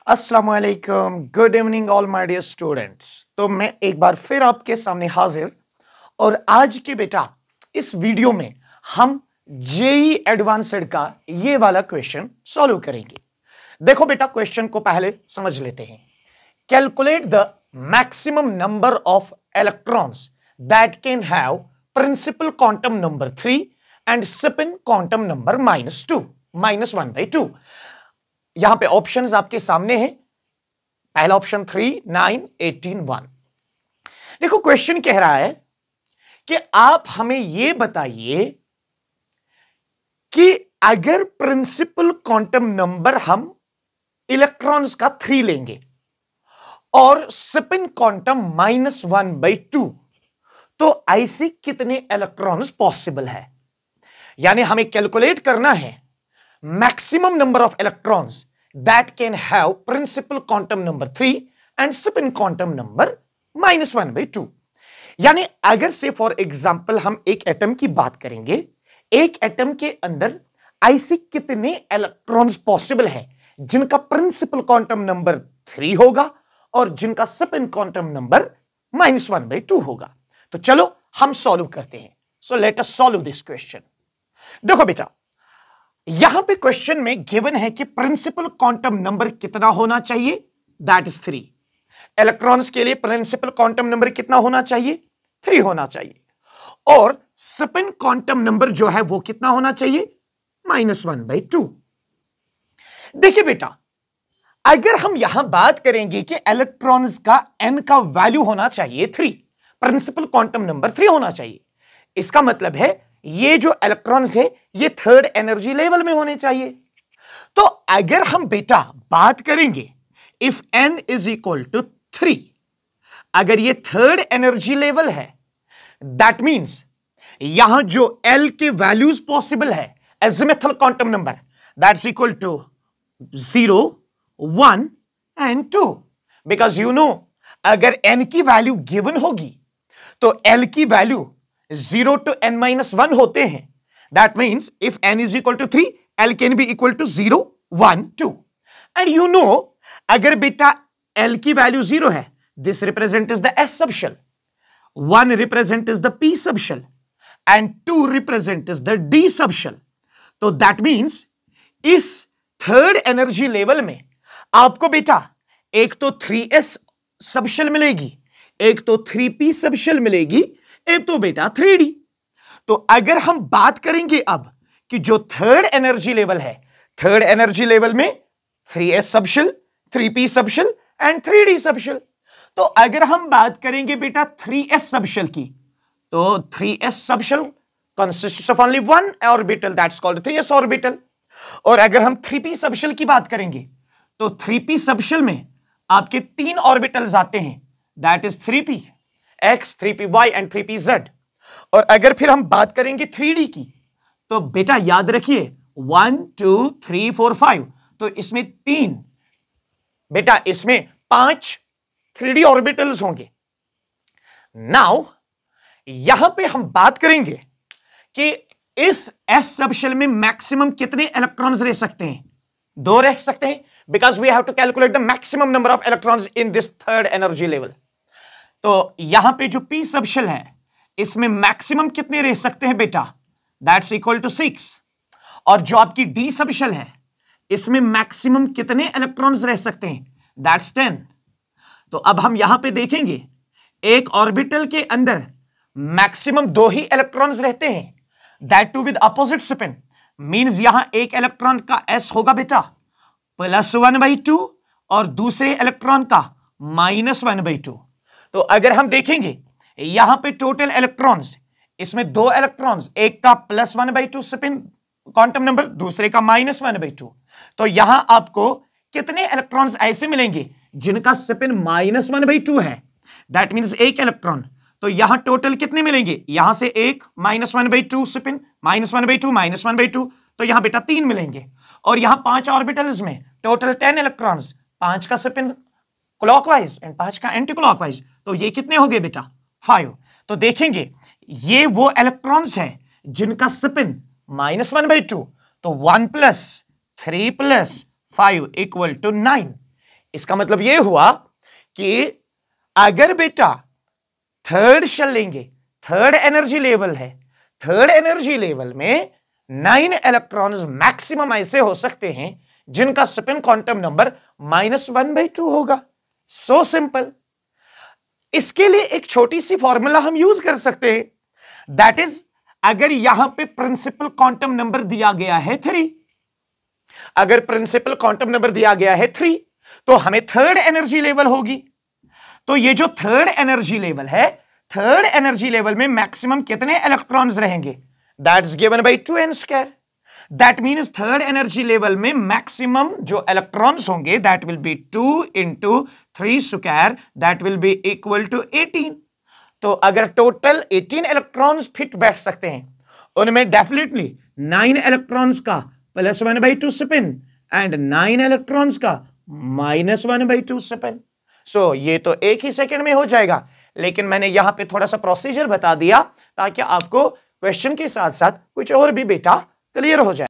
अस्सलामुअलैकुम, good evening all my dear students. तो मैं एक बार फिर आपके सामने हाजिर और आज के बेटा इस वीडियो में हम जेई एडवांस्ड का ये वाला क्वेश्चन सॉल्व करेंगे। देखो बेटा, क्वेश्चन को पहले समझ लेते हैं। Calculate the maximum number of electrons that can have principal quantum number 3 and spin quantum number -2 -1/2। यहां पे ऑप्शंस आपके सामने हैं। पहला ऑप्शन 3, 9, 18, 1। देखो, क्वेश्चन कह रहा है कि आप हमें यह बताइए कि अगर प्रिंसिपल क्वांटम नंबर हम इलेक्ट्रॉन्स का 3 लेंगे और स्पिन क्वांटम -1/2, तो ऐसे कितने इलेक्ट्रॉन्स पॉसिबल है। यानी हमें कैलकुलेट करना है maximum number of electrons that can have principal quantum number 3 and spin quantum number -1/2। यानी अगर से फॉर एग्जांपल हम एक एटम की बात करेंगे, एक एटम के अंदर ऐसे कितने इलेक्ट्रॉन्स पॉसिबल हैं जिनका प्रिंसिपल क्वांटम नंबर 3 होगा और जिनका स्पिन क्वांटम नंबर -1/2 होगा। तो चलो हम सॉल्व करते हैं। So let us solve this question. देखो बेटा, यहां पे क्वेश्चन में गिवन है कि प्रिंसिपल क्वांटम नंबर कितना होना चाहिए, दैट इज 3। इलेक्ट्रॉन्स के लिए प्रिंसिपल क्वांटम नंबर कितना होना चाहिए, 3 होना चाहिए। और स्पिन क्वांटम नंबर जो है वो कितना होना चाहिए, -1/2। देखिए बेटा, अगर हम यहां बात करेंगे कि इलेक्ट्रॉन्स का n का वैल्यू होना चाहिए 3, प्रिंसिपल क्वांटम नंबर 3 होना चाहिए, इसका मतलब है ये जो इलेक्ट्रॉन्स है ये थर्ड एनर्जी लेवल में होने चाहिए। तो अगर हम बेटा बात करेंगे if n is equal to 3, अगर ये थर्ड एनर्जी लेवल है, दैट मींस यहां जो L के वैल्यूज पॉसिबल है azimuthal quantum number, that's equal to 0, 1 and 2। Because you know, अगर n की वैल्यू गिवन होगी तो L की वैल्यू 0 to n-1 होते हैं। That means if n is equal to 3, L can be equal to 0, 1, 2. And you know, अगर बेटा L की वैल्यू 0 है, this represent is the S subshell, 1 represent is the P subshell, and 2 represent is the D subshell. तो that means इस third energy level में आपको बेटा एक तो 3S सबशेल मिलेगी, एक तो 3P सबशेल मिलेगी, एक तो बेटा 3D। तो अगर हम बात करेंगे अब कि जो थर्ड एनर्जी लेवल है, थर्ड एनर्जी लेवल में 3S subshell, 3P subshell and 3D subshell. तो अगर हम बात करेंगे बेटा 3S सबशेल की, तो 3S subshell consists of only one orbital, that's called 3S orbital. और अगर हम 3P सबशेल की बात करेंगे तो 3P सबशेल में आपके 3 ऑर्बिटल्स आते हैं, that is 3P X, 3Py and 3Pz। और अगर फिर हम बात करेंगे 3D की, तो बेटा याद रखिए 1, 2, 3, 4, 5, तो इसमें 3 बेटा इसमें 5 3D ऑर्बिटल्स होंगे। नाउ यहां पे हम बात करेंगे कि इस S सबशेल में मैक्सिमम कितने इलेक्ट्रॉन्स रह सकते हैं, 2 रह सकते हैं, because we have to calculate the maximum number of electrons in this third energy level. तो यहां पे जो P सबशेल है इसमें मैक्सिमम कितने रह सकते हैं बेटा, दैट्स इक्वल टू 6। और जो आपकी D सबशेल है इसमें मैक्सिमम कितने इलेक्ट्रॉन्स रह सकते हैं, दैट्स 10। तो अब हम यहां पे देखेंगे एक ऑर्बिटल के अंदर मैक्सिमम 2 ही इलेक्ट्रॉन्स रहते हैं, that too with opposite spin. Means यहां एक इलेक्ट्रॉन का S होगा बेटा +1/2 और दूसरे इलेक्ट्रॉन का -1/2। तो अगर हम देखेंगे यहां पे टोटल इलेक्ट्रॉन्स, इसमें 2 इलेक्ट्रॉन्स, एक का +1/2 स्पिन क्वांटम नंबर, दूसरे का -1/2। तो यहां आपको कितने इलेक्ट्रॉन्स ऐसे मिलेंगे जिनका स्पिन -1/2 है, दैट मींस एक इलेक्ट्रॉन। तो यहां टोटल कितने मिलेंगे, यहां से एक -1/2 स्पिन, -1/2 -1/2, तो यहां बेटा 3 मिलेंगे। और यहां 5 ऑर्बिटल्स में टोटल 10 इलेक्ट्रॉन्स, 5 का स्पिन क्लॉकवाइज एंड 5 का एंटी क्लॉकवाइज, तो ये कितने हो गए बेटा 5। तो देखेंगे ये वो इलेक्ट्रॉन्स हैं जिनका स्पिन -1/2, तो 1 + 3 + 5 = 9। इसका मतलब यह हुआ कि अगर बेटा थर्ड शेल लेंगे, थर्ड एनर्जी लेवल है, थर्ड एनर्जी लेवल में 9 इलेक्ट्रॉन्स मैक्सिमम ऐसे हो सकते हैं जिनका स्पिन क्वांटम नंबर -1/2 होगा। So simple. इसके लिए एक छोटी सी फॉर्मूला हम यूज कर सकते हैं, दैट इज अगर यहां पे प्रिंसिपल क्वांटम नंबर दिया गया है 3, अगर प्रिंसिपल क्वांटम नंबर दिया गया है 3, तो हमें थर्ड एनर्जी लेवल होगी। तो ये जो थर्ड एनर्जी लेवल है, थर्ड एनर्जी लेवल में मैक्सिमम कितने इलेक्ट्रॉन्स रहेंगे? That's given by 2n²। That means third energy level में मैक्सिमम जो इलेक्ट्रॉन्स होंगे that will be 2 × 3², that will be equal to 18। तो अगर टोटल 18 इलेक्ट्रॉन्स फिट बैठ सकते हैं, उनमें डेफिनेटली 9 इलेक्ट्रॉन्स का +1/2 स्पिन एंड 9 इलेक्ट्रॉन्स का -1/2 स्पिन। सो ये तो एक ही सेकंड में हो जाएगा, लेकिन मैंने यहां पे थोड़ा सा प्रोसीजर बता दिया ताकि आपको क्वेश्चन के साथ साथ कुछ और भी बेटा क्लियर हो जाए।